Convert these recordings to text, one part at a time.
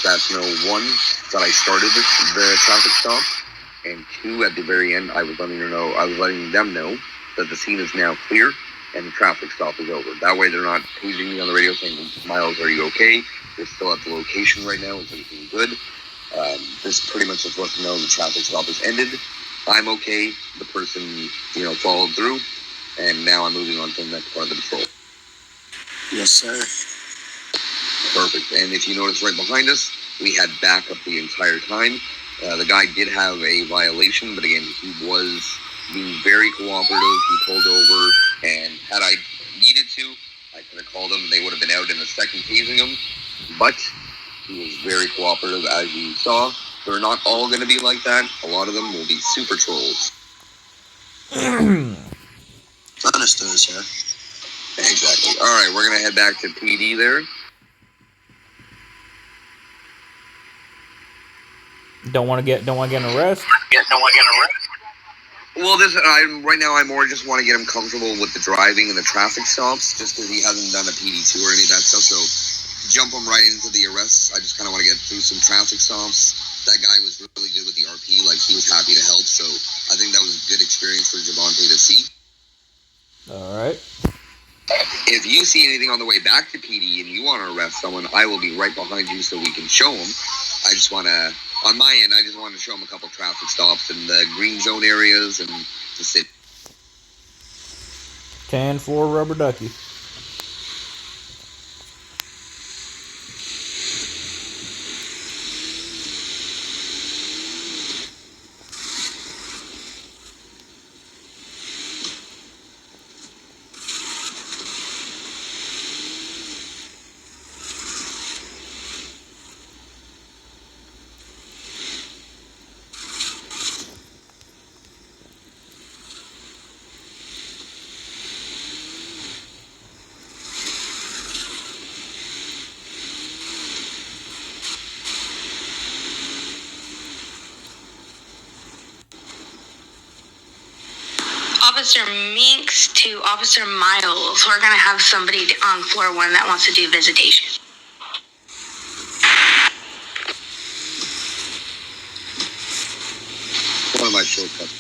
staff know, one, that I started the traffic stop, and two, at the very end, I was letting them know that the scene is now clear and the traffic stop is over. That way, they're not paging me on the radio saying, "Miles, are you okay? You're still at the location right now. Is everything good?" This pretty much just lets them know the traffic stop is ended. I'm okay. The person, followed through, and now I'm moving on to the next part of the patrol. Yes, sir. Perfect. And if you notice right behind us, we had backup the entire time. The guy did have a violation, but again, he was being very cooperative. He pulled over, and had I needed to, I could have called him, and they would have been out in a second tasing him. But he was very cooperative, as you saw. They're not all going to be like that. A lot of them will be super trolls. Understood, sir. Exactly. All right, we're going to head back to PD there. Don't want to get an arrest. Well, right now I more just want to get him comfortable with the driving and the traffic stops, just because he hasn't done a PD2 or any of that stuff. So jump him right into the arrests. I just kind of want to get through some traffic stops. That guy was really good with the RP. Like, he was happy to help. So I think that was a good experience for Javante to see. All right. If you see anything on the way back to PD and you want to arrest someone, I will be right behind you so we can show them. I just want to, on my end, I just want to show them a couple traffic stops in the green zone areas and the city. 10-4 rubber ducky. Officer Minks to Officer Miles. We're going to have somebody on floor 1 that wants to do visitation. One of my shortcuts.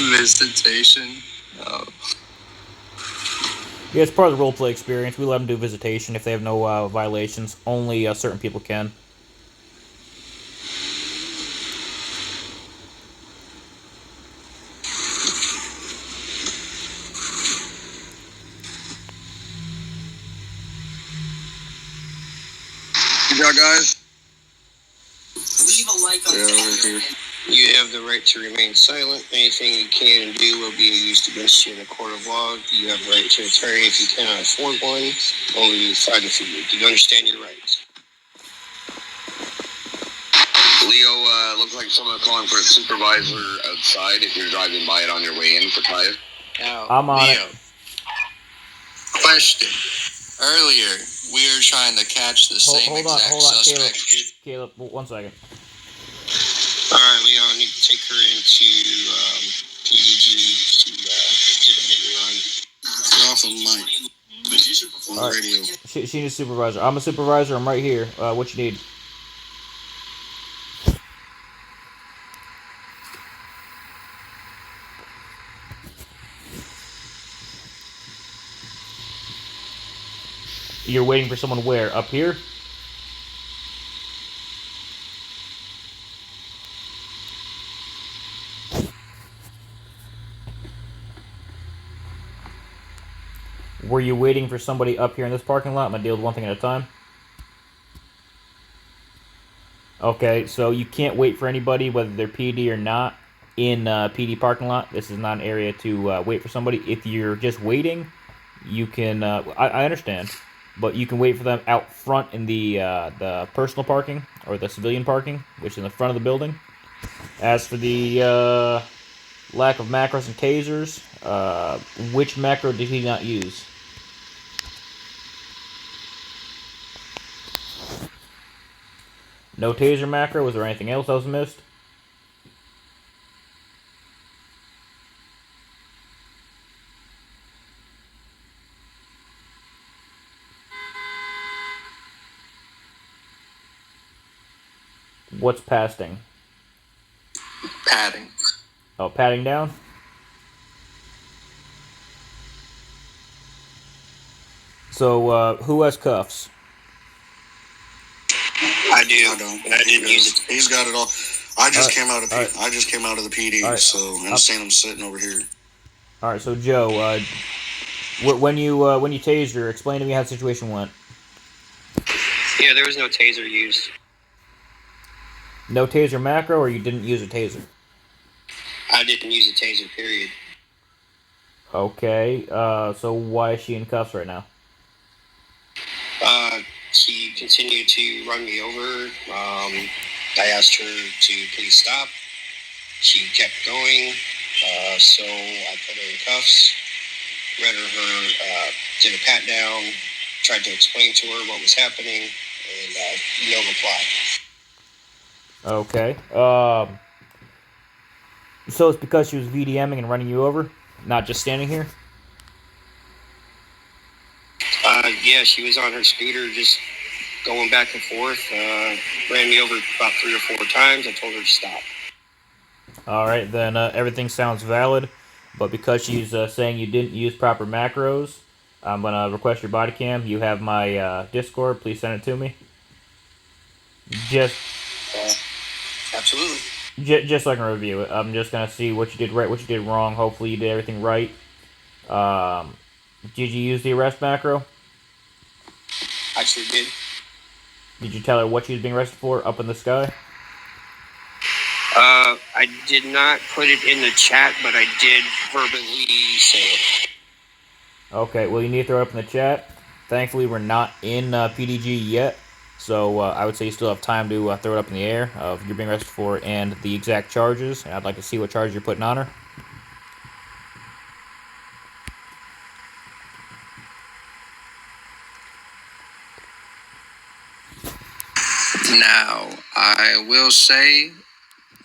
Visitation? Oh. Yeah, it's part of the roleplay experience. We let them do visitation if they have no violations. Only certain people can. Good job, guys. Leave a like on here. You have the right to remain silent. Anything you can and do will be used against you in a court of law. You have the right to an attorney if you cannot afford one. Only decided for you. Do you understand your rights? Leo, looks like someone calling for a supervisor outside if you're driving by it on your way in for Kaya. I'm on Leo. it. Question. Earlier, we were trying to catch the same exact suspect. Caleb, 1 second. All right, Leo, I need to take her into PDG to do the hit and run. You're off the mic. On the radio. She needs a supervisor. I'm a supervisor. I'm right here. What you need? You're waiting for someone where? Up here? Were you waiting for somebody up here in this parking lot? I'm going to deal with one thing at a time. Okay, so you can't wait for anybody, whether they're PD or not, in PD parking lot. This is not an area to wait for somebody. If you're just waiting, you can... I understand, but you can wait for them out front in the personal parking, or the civilian parking, which is in the front of the building. As for the lack of macros and tasers, which macro did he not use? No taser macro. Was there anything else that was missed? What's pasting? Padding. Oh, patting down? So, who has cuffs? I do. I don't. And I didn't use it. He's got it all. I just came out of alright. I just came out of the PD, Alright. so I'm seeing him sitting over here. Alright, so Joe, when you tased her, explain to me how the situation went. Yeah, there was no taser used. No taser macro, or you didn't use a taser? I didn't use a taser, period. Okay, so why is she in cuffs right now? She continued to run me over. I asked her to please stop. She kept going, so I put her in cuffs, read her, did a pat down, tried to explain to her what was happening, and no reply. Okay, so it's because she was VDMing and running you over, not just standing here? Yeah, she was on her scooter just going back and forth, ran me over about 3 or 4 times. I told her to stop. Alright, then everything sounds valid, but because she's saying you didn't use proper macros, I'm going to request your body cam. You have my Discord. Please send it to me. Just Absolutely. just so I can review it. I'm just going to see what you did right, what you did wrong. Hopefully you did everything right. Did you use the arrest macro? I sure did. Did you tell her what she was being arrested for up in the sky? I did not put it in the chat, but I did verbally say it. Okay, well, you need to throw it up in the chat. Thankfully, we're not in PDG yet, so I would say you still have time to throw it up in the air of you're being arrested for and the exact charges. And I'd like to see what charges you're putting on her. Now, I will say,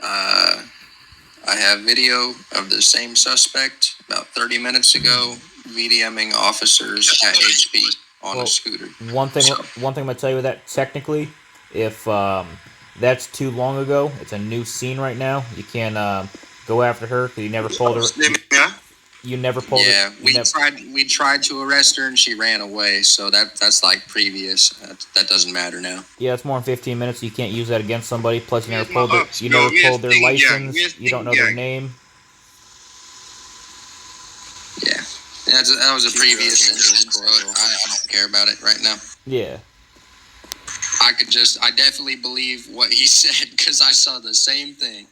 I have video of the same suspect about 30 minutes ago VDMing officers at HP on a scooter. One thing I'm gonna tell you with that, technically, if that's too long ago, it's a new scene right now. You can't go after her because you never pulled her. You never pulled her. Yeah, we tried to arrest her and she ran away. So that's like previous. That doesn't matter now. Yeah, it's more than 15 minutes. So you can't use that against somebody. Plus, you never pulled their license. You don't know their name. Yeah, that was a previous incident. So I don't care about it right now. Yeah. I definitely believe what he said because I saw the same thing.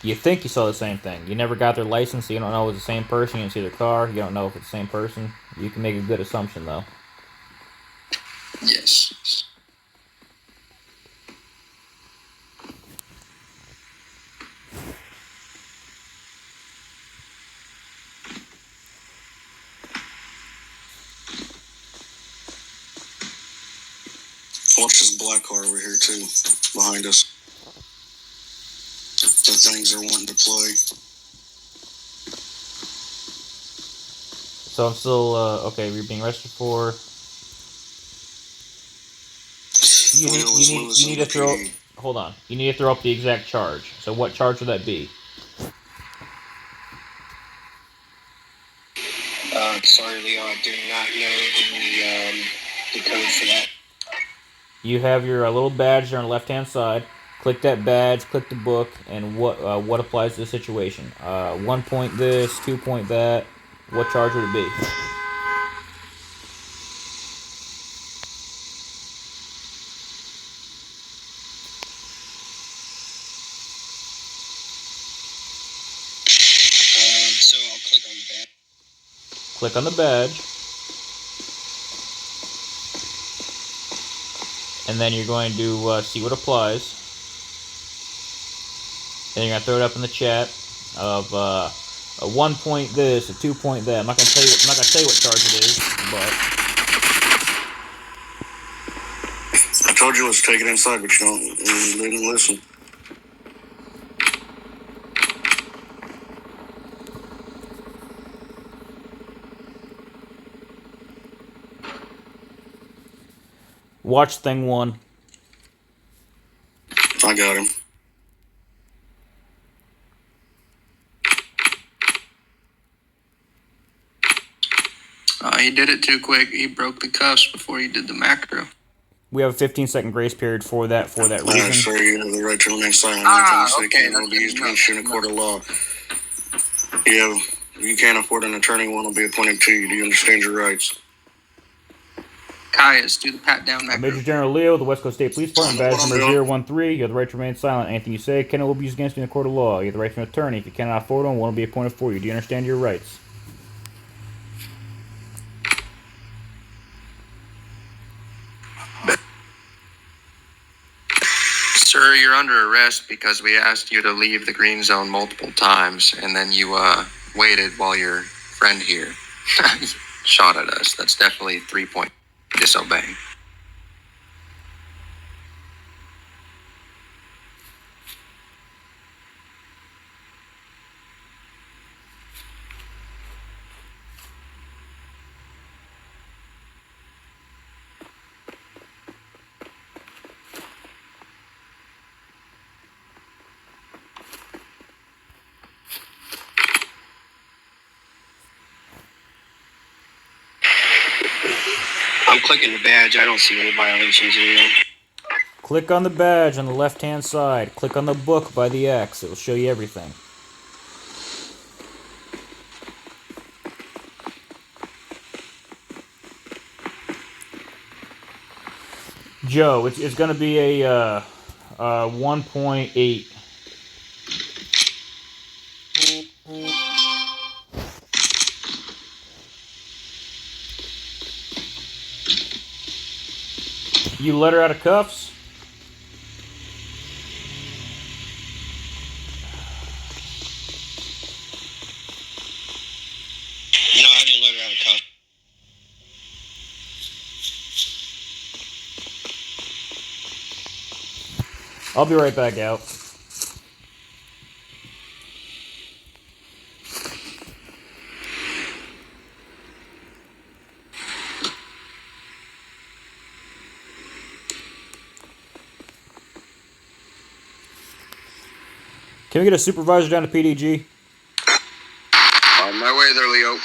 You think you saw the same thing. You never got their license, so you don't know if it's the same person. You didn't see their car. You don't know if it's the same person. You can make a good assumption, though. Yes. Watch this black car over here too, behind us. The things are wanting to play. So I'm still, okay, you're being arrested for... You need to throw... Hold on. You need to throw up the exact charge. So what charge would that be? Sorry, Leo, I do not know the code for that. You have your little badge there on the left-hand side. Click that badge, click the book, and what applies to the situation. 1 point this, 2 point that. What charge would it be? So I'll click on the badge. Click on the badge. And then you're going to see what applies. And you're going to throw it up in the chat of a 1 point this, a 2 point that. I'm not going to tell you what charge it is, but... I told you let's take it inside, but you didn't listen. Watch thing 1. I got him. He did it too quick. He broke the cuffs before he did the macro. We have a 15-second grace period for that Alright, reason. sir, you have the right to remain silent. Okay, Will be used against you in a court of law. You can't afford an attorney. One will be appointed to you. Do you understand your rights? Caius, do the pat down macro. Major General Leo, the West Coast State Police Department, badge What I'm number doing. 013. You have the right to remain silent. Anything you say can will be used against you in a court of law. You have the right to an attorney. If you cannot afford one will be appointed for you. Do you understand your rights? Sir, you're under arrest because we asked you to leave the green zone multiple times, and then you waited while your friend here shot at us. That's definitely 3-point disobeying. I'm clicking the badge. I don't see any violations here. Click on the badge on the left-hand side. Click on the book by the X. It will show you everything. Joe, it's going to be a 1.8. You let her out of cuffs? No, I didn't let her out of cuffs. I'll be right back out. Can we get a supervisor down to PDG? On my way there, Leo.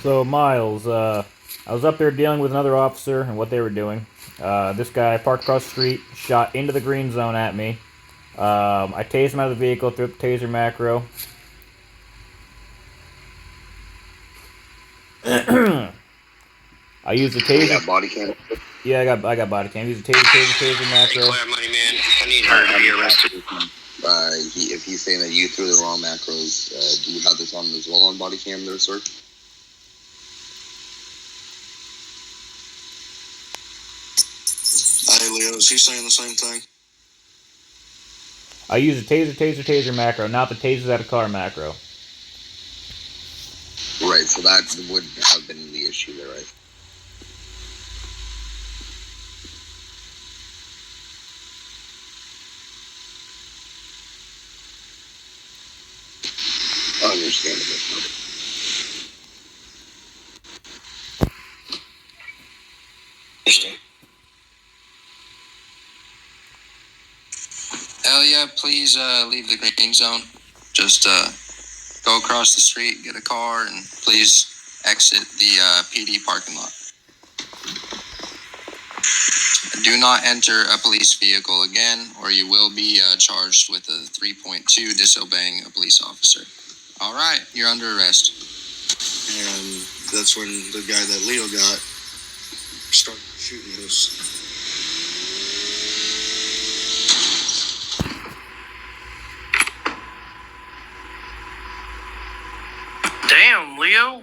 So, Miles, I was up there dealing with another officer and what they were doing. This guy parked across the street, shot into the green zone at me. I tased him out of the vehicle, threw up the taser macro. I used the taser. You got body cam. Yeah, I got body cam. I used the taser macro. Clear, money man. I need her to be arrested. If he's saying that you threw the wrong macros, do you have this on as well on body cam there, sir? Hey, Leo, is he saying the same thing? I used the taser macro, not the tasers out of car macro. Right, so that would have been the issue there, right? Understandable. Elia, please leave the green zone. Just go across the street, get a car, and please exit the PD parking lot. Do not enter a police vehicle again, or you will be charged with a 3.2 disobeying a police officer. All right, you're under arrest. And that's when the guy that Leo got started shooting us. Damn, Leo.